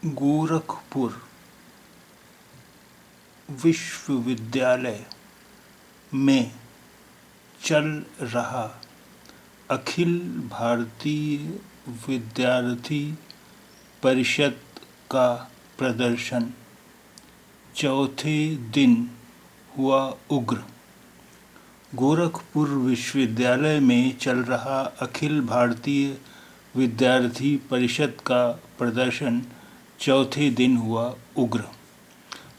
गोरखपुर विश्वविद्यालय में चल रहा अखिल भारतीय विद्यार्थी परिषद का प्रदर्शन चौथे दिन हुआ उग्र। गोरखपुर विश्वविद्यालय में चल रहा अखिल भारतीय विद्यार्थी परिषद का प्रदर्शन चौथे दिन हुआ उग्र।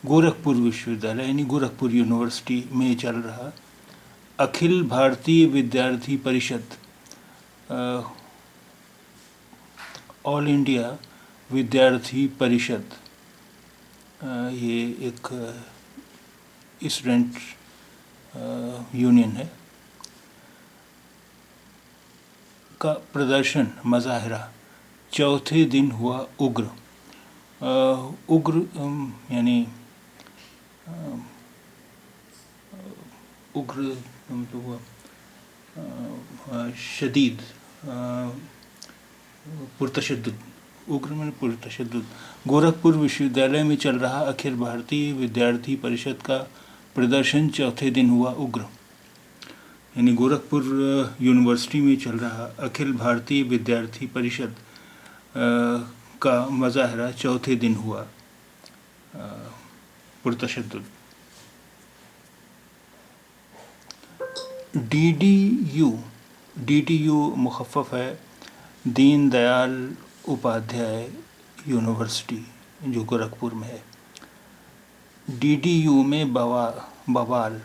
गोरखपुर विश्वविद्यालय यानी गोरखपुर यूनिवर्सिटी में चल रहा अखिल भारतीय विद्यार्थी परिषद ऑल इंडिया विद्यार्थी परिषद ये एक स्टूडेंट यूनियन है का प्रदर्शन मुजाहरा चौथे दिन हुआ उग्र। उग्र यानी उग्र मतलब हुआ शदीद, पुरतशद्दुद। उग्र में पुरतशद्दुद। गोरखपुर विश्वविद्यालय में चल रहा अखिल भारतीय विद्यार्थी परिषद का प्रदर्शन चौथे दिन हुआ उग्र। यानी गोरखपुर यूनिवर्सिटी में चल रहा अखिल भारतीय विद्यार्थी परिषद का मुजाहरा चौथे दिन हुआ पुरतशद्दुद। DDU मुखफ़्फ़फ़ है दीन दयाल उपाध्याय यूनिवर्सिटी जो गोरखपुर में है। DDU में बवाल,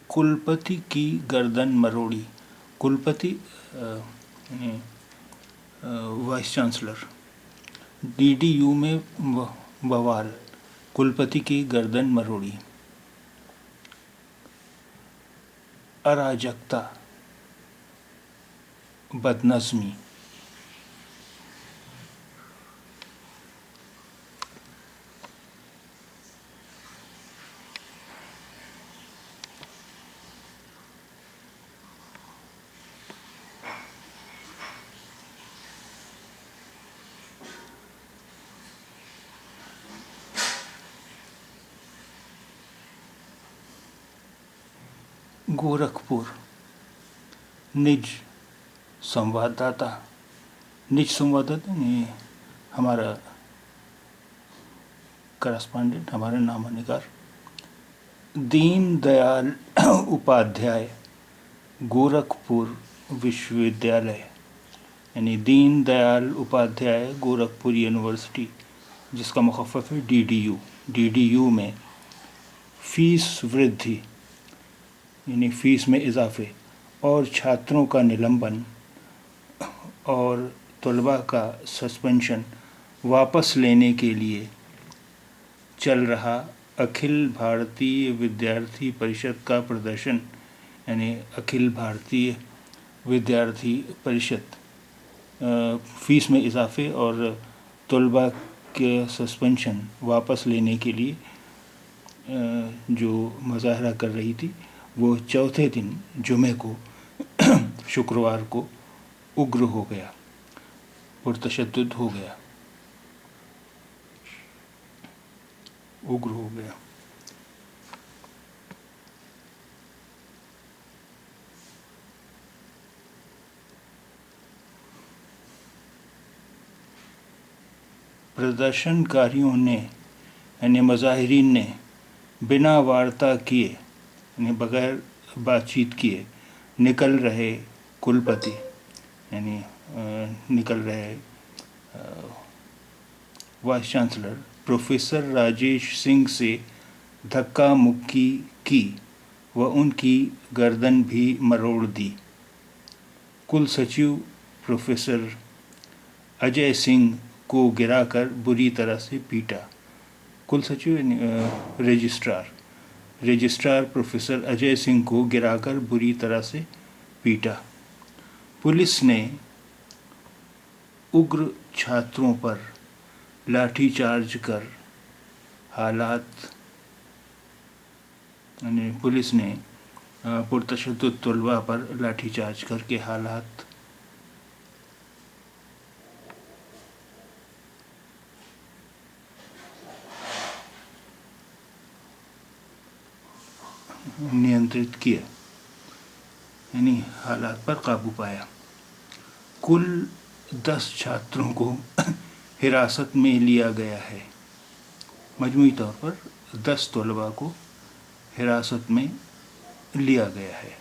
कुलपति की गर्दन मरोड़ी। कुलपति यानी वाइस चांसलर। DDU में बवाल, कुलपति की गर्दन मरोड़ी। अराजकता, बदनज़मी। गोरखपुर निज संवाददाता ने हमारा करस्पॉन्डेंट, हमारे नामानिकार दीन दयाल उपाध्याय गोरखपुर विश्वविद्यालय यानी दीन दयाल उपाध्याय गोरखपुर यूनिवर्सिटी जिसका मुखफ़्फ़फ़ है DDU में फीस वृद्धि यानी फ़ीस में इजाफ़े और छात्रों का निलंबन और तलबा का सस्पेंशन वापस लेने के लिए चल रहा अखिल भारतीय विद्यार्थी परिषद का प्रदर्शन यानी अखिल भारतीय विद्यार्थी परिषद फ़ीस में इजाफ़े और तलबा के सस्पेंशन वापस लेने के लिए जो मुजाहरा कर रही थी वो चौथे दिन जुमे को शुक्रवार को उग्र हो गया, पुरतशद्दुद हो गया, उग्र हो गया। प्रदर्शनकारियों ने यानी मुजाहिरीन ने बिना वार्ता किए यानी बगैर बातचीत किए निकल रहे कुलपति यानी निकल रहे vice chancellor professor Rajesh Singh से धक्का मुक्की की व उनकी गर्दन भी मरोड़ दी। कुल सचिव प्रोफेसर अजय सिंह को गिराकर बुरी तरह से पीटा। कुल सचिव रजिस्ट्रार प्रोफेसर अजय सिंह को गिराकर बुरी तरह से पीटा। पुलिस ने उग्र छात्रों पर लाठीचार्ज कर हालात यानी पुलिस ने पुरतशद्दुद तलबा पर लाठीचार्ज करके हालात नियंत्रित किया, यानी हालात पर काबू पाया। कुल 10 छात्रों को हिरासत में लिया गया है। मजमूई तौर पर 10 तलबा को हिरासत में लिया गया है।